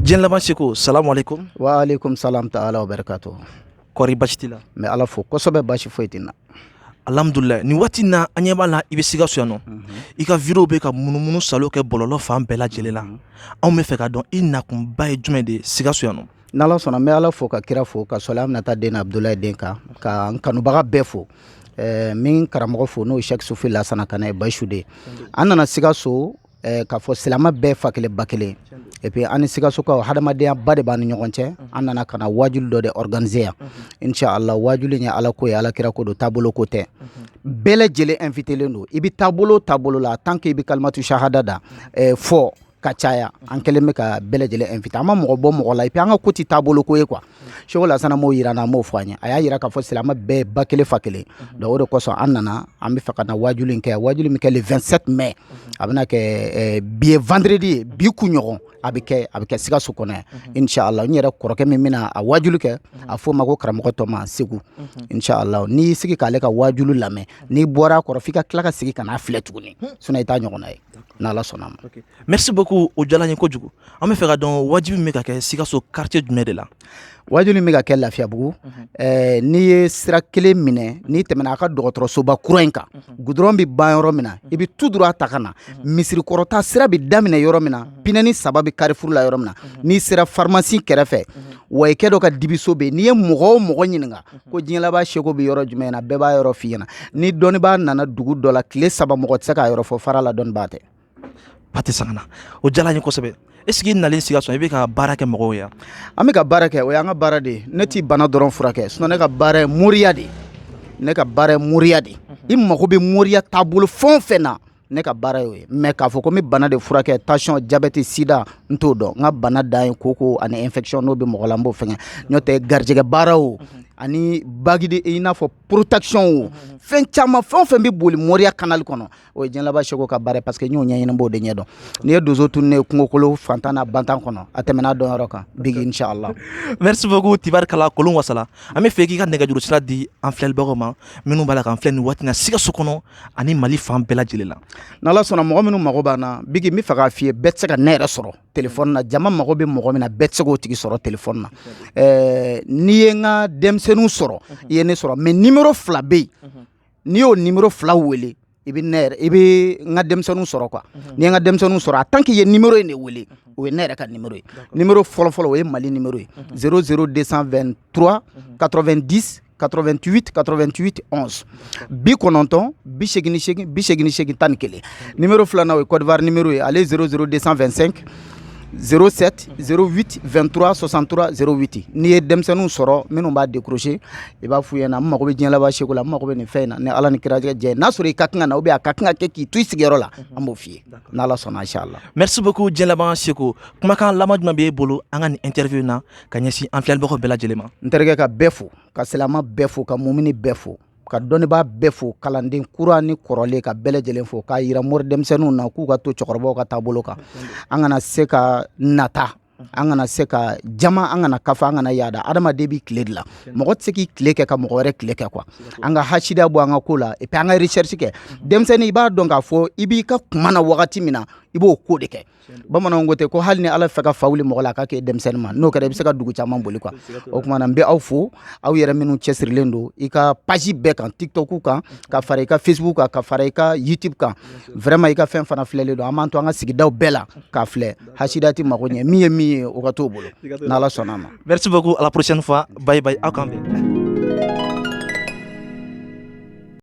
Dieng laban Seko, salam alaikum. Wa alaikum salam ta'ala wa barakatuh. Kori bachitila. Mais ala fo kosobe bashi foitina. Alhamdulillah ni wati na anyeba la ibe Sikasso yano. I ka vidéo be ka munumunu salo ke bololo fan bɛɛ lajɛlen la. Anw bɛ fɛ ka dɔn i nakunba ye jumɛn de Sikasso yano. N'ala sɔnna me ala fo ka kira fo ka salam nata den Abdoulaye den kan ka n kanubaga bɛɛ fo. Min karamɔgɔ fo n'o Cheikh Soufi Lassana Kana ye Bayusu. An nana Sikasso k'a fɔ silama bɛɛ fa kelen ba kelen. Et puis ani Sikasso ka hadamadenya ba de b'an ni ɲɔgɔn cɛ. An nana kana wajuli dɔ de organiser yan. Inshallah wajuli ɲɛ ala ko ye ala kira ko don taabolo ko tɛ. Bɛɛ lajɛlen invité len don. I bi taabolo la tant que i bi kalimatu shahada da fɔ ka caya an kelen bɛ ka bɛɛ lajɛlen invité. An ma mɔgɔ bɔ mɔgɔ la et puis an ka ko ti taabolo ko ye quoi. Cheikh Lassana m'o yira na m'o fɔ an ye. A y'a yira k'a fɔ silama bɛɛ ba kelen fa kelen. Donc o de kosɔn an nana an bɛ fɛ ka na wajuli in kɛ. Wajuli min kɛ le 27 mai. A bɛna kɛ bi ye vendredi ye bi kunɲɔgɔn a bɛ kɛ Sikasso kɔnɔ yan. Inshallah n yɛrɛ kɔrɔkɛ min bɛna a wajuli kɛ a fɔ ma ko karamɔgɔ Tɔma Segu. Inshallah n'i y'i sigi k'ale ka wajuli lamɛn n'i bɔra a kɔrɔ f'i ka tila ka segin ka n'a filɛ tuguni. Sinon i t'a ɲɔgɔnna ye. N'Ala sɔnna ma. Merci beaucoup o diyara n ye kojugu. An bɛ fɛ ka dɔn wajibi min bɛ ka kɛ Sikasso quartier jumɛn de la. Wajuli min bɛ ka kɛ Lafiyabugu n'i ye sira kelen minɛ n'i tɛmɛna a ka dɔgɔtɔrɔsoba kura in kan goudron bɛ ban yɔrɔ min na i bɛ tout droit ta ka na misirikɔrɔta sira bɛ daminɛ yɔrɔ min na pinɛni saba bɛ carrefour la yɔrɔ min na n'i sera pharmacie kɛrɛfɛ wayikɛ dɔ ka dibiso bɛ yen n'i ye mɔgɔ o mɔgɔ ɲininka ko diɲɛ laban Seko bɛ yɔrɔ jumɛn na bɛɛ b'a yɔrɔ f'i ɲɛna ni dɔnnibaa nana dugu dɔ la tile 3 mɔgɔ tɛ se k'a yɔrɔ fɔ fara la dɔnnibaa tɛ. Pate sangana o diyara n ye kosɛbɛ. Est-ce que nalen Sikasso i bɛ ka baara kɛ mɔgɔw ye. An bɛ ka baara kɛ o y'an ka baara de ye ne ti bana dɔrɔn furakɛ sinon ne ka baara ye moriya de ne ka baara ye moriya de i mago bɛ moriya taabolo fɛn o fɛn na ne ka baara y'o ye mais k'a fɔ ko n bɛ bana de furakɛ tension diabète sida n t'o dɔn n ka bana dan ye koko ani infection n'o bɛ mɔgɔ la n b'o fɛngɛ n'o tɛ garijɛgɛ baara o ani bagide i n'a fɔ protection o fɛn caman fɛn o fɛn bɛ boli moriya canal kɔnɔ o ye diɲɛ laban Seko ka baara parce que n y'o ɲɛɲini b'o de ɲɛdɔn n'i ye dozo tunu ne ye kungokolo fantan n'a bantan kɔnɔ a tɛmɛna dɔn yɔrɔ kan bigi inshallah. Merci beaucoup Tibarikala Kolon Wasala an bɛ fɛ k'i ka nɛgɛjuru sira di an filɛlibagaw ma minnu b'a la k'an filɛ nin waati na Sikasso kɔnɔ ani Mali fan bɛɛ lajɛlen la. N'Ala sɔnna mɔgɔ minnu mago b'an na bigi n bɛ fɛ k'a f'i ye bɛɛ tɛ se ka ne yɛrɛ sɔrɔ téléphone na jama mago bɛ mɔgɔ min na bɛɛ tɛ se k'o tigi sɔrɔ téléphone na n'i ye n ka denmisɛnninw sɔrɔ i ye ne sɔrɔ mais numéro 2 bɛ yen n'i y'o numéro 2 wele i bɛ n ka denmisɛnninw sɔrɔ quoi n'i ye n ka denmisɛnninw sɔrɔ a tant que i ye numéro in de wele o ye ne yɛrɛ ka numéro ye numéro fɔlɔ o ye Mali numéro ye 00223 90 88 88 11 90 88 88 11 numéro 2 o ye Côte d'Ivoire numéro ye ale 00225 07 08 23 63 08 n'i ye denmisɛnninw sɔrɔ minnu b'a décrocher i b'a f'u ɲɛna n mago bɛ diɲɛ laban Seko la n mago bɛ nin fɛn in na ni Ala ni kira jɛ n'a sɔrɔ i ka kan ka na ou bien a ka kan ka kɛ k'i to i sigiyɔrɔ la an b'o f'i ye n'Ala sɔnna inchallah. Merci beaucoup diɲɛ laban Seko kumakan laban jumɛn b'e bolo an ka nin interview na ka ɲɛsin an filɛlibagaw bɛɛ lajɛlen ma. N terikɛ ka bɛɛ fo ka silama bɛɛ fo ka mumini bɛɛ fo ka dɔnnibaa bɛɛ fo kalanden kura ni kɔrɔlen ka bɛɛ lajɛlen fo k'a yira mori denmisɛnninw na k'u ka to cɛkɔrɔbaw ka taabolo kan an kana se ka nata an kana se ka jama an kana kafa an kana yaada adamaden bɛ tile de la mɔgɔ tɛ se k'i tile kɛ ka mɔgɔ wɛrɛ tile kɛ quoi an ka hasida bɔ an ka ko la et puis an ka recherche kɛ denmisɛnnin i b'a dɔn k'a fɔ i b'i ka kuma na wagati min na i b'o ko de kɛ bamananw ko ten ko hali ni Ala fɛ ka fa wuli mɔgɔ la a ka kɛ denmisɛnnin ma n'o kɛra i bɛ se ka dugu caman boli quoi o tuma na n bɛ aw fo aw yɛrɛ minnu cɛsirilen don i ka page bɛɛ kan TikTok kan ka fara i ka Facebook kan ka fara i ka YouTube kan vraiment i ka fɛn fana filɛlen don an b'an to an ka sigidaw bɛɛ la k'a filɛ hasida tɛ mago ɲɛ min ye min ye o ka t'o bolo n'Ala sɔnna a ma. Merci beaucoup à la prochaine fois bye bye aw kan bɛn.